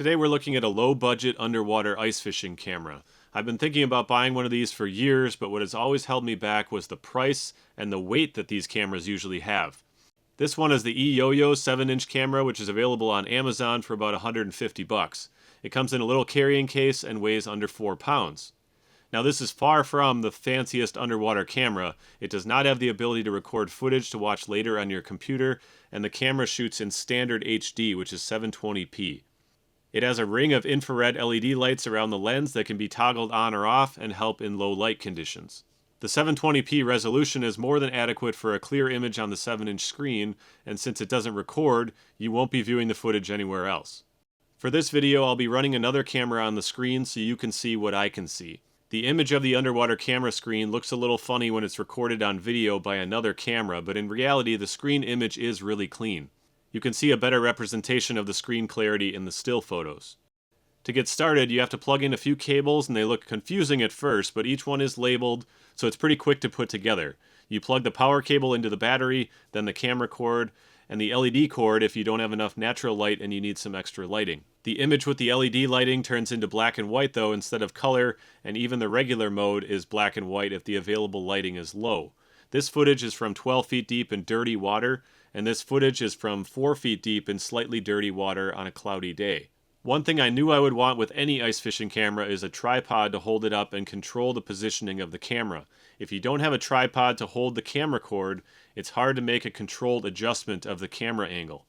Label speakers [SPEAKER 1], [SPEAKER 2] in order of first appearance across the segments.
[SPEAKER 1] Today we're looking at a low-budget underwater ice fishing camera. I've been thinking about buying one of these for years, but what has always held me back was the price and the weight that these cameras usually have. This one is the Eyoyo 7-inch camera, which is available on Amazon for about $150. It comes in a little carrying case and weighs under 4 pounds. Now this is far from the fanciest underwater camera. It does not have the ability to record footage to watch later on your computer, and the camera shoots in standard HD, which is 720p. It has a ring of infrared LED lights around the lens that can be toggled on or off and help in low light conditions. The 720p resolution is more than adequate for a clear image on the 7-inch screen, and since it doesn't record, you won't be viewing the footage anywhere else. For this video, I'll be running another camera on the screen so you can see what I can see. The image of the underwater camera screen looks a little funny when it's recorded on video by another camera, but in reality the screen image is really clean. You can see a better representation of the screen clarity in the still photos. To get started, you have to plug in a few cables, and they look confusing at first, but each one is labeled, so it's pretty quick to put together. You plug the power cable into the battery, then the camera cord, and the LED cord if you don't have enough natural light and you need some extra lighting. The image with the LED lighting turns into black and white though instead of color, and even the regular mode is black and white if the available lighting is low. This footage is from 12 feet deep in dirty water, and this footage is from 4 feet deep in slightly dirty water on a cloudy day. One thing I knew I would want with any ice fishing camera is a tripod to hold it up and control the positioning of the camera. If you don't have a tripod to hold the camera cord, it's hard to make a controlled adjustment of the camera angle.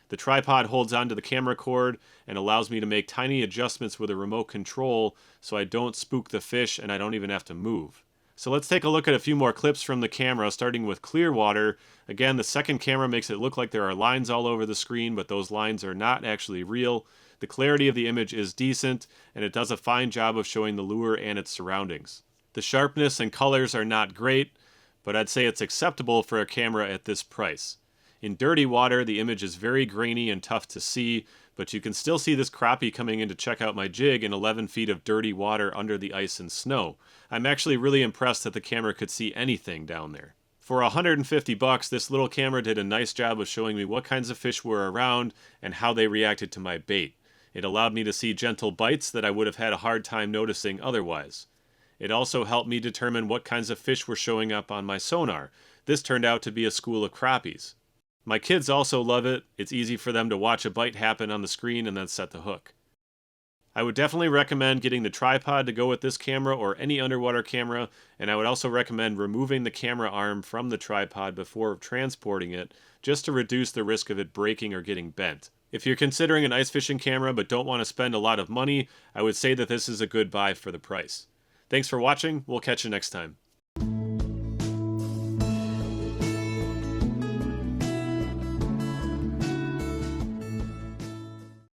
[SPEAKER 1] The tripod holds onto the camera cord and allows me to make tiny adjustments with a remote control so I don't spook the fish and I don't even have to move. So let's take a look at a few more clips from the camera, starting with clear water. Again, the second camera makes it look like there are lines all over the screen, but those lines are not actually real. The clarity of the image is decent, and it does a fine job of showing the lure and its surroundings. The sharpness and colors are not great, but I'd say it's acceptable for a camera at this price. In dirty water, the image is very grainy and tough to see, but you can still see this crappie coming in to check out my jig in 11 feet of dirty water under the ice and snow. I'm actually really impressed that the camera could see anything down there. For $150, this little camera did a nice job of showing me what kinds of fish were around and how they reacted to my bait. It allowed me to see gentle bites that I would have had a hard time noticing otherwise. It also helped me determine what kinds of fish were showing up on my sonar. This turned out to be a school of crappies. My kids also love it. It's easy for them to watch a bite happen on the screen and then set the hook. I would definitely recommend getting the tripod to go with this camera or any underwater camera, and I would also recommend removing the camera arm from the tripod before transporting it, just to reduce the risk of it breaking or getting bent. If you're considering an ice fishing camera but don't want to spend a lot of money, I would say that this is a good buy for the price. Thanks for watching. We'll catch you next time.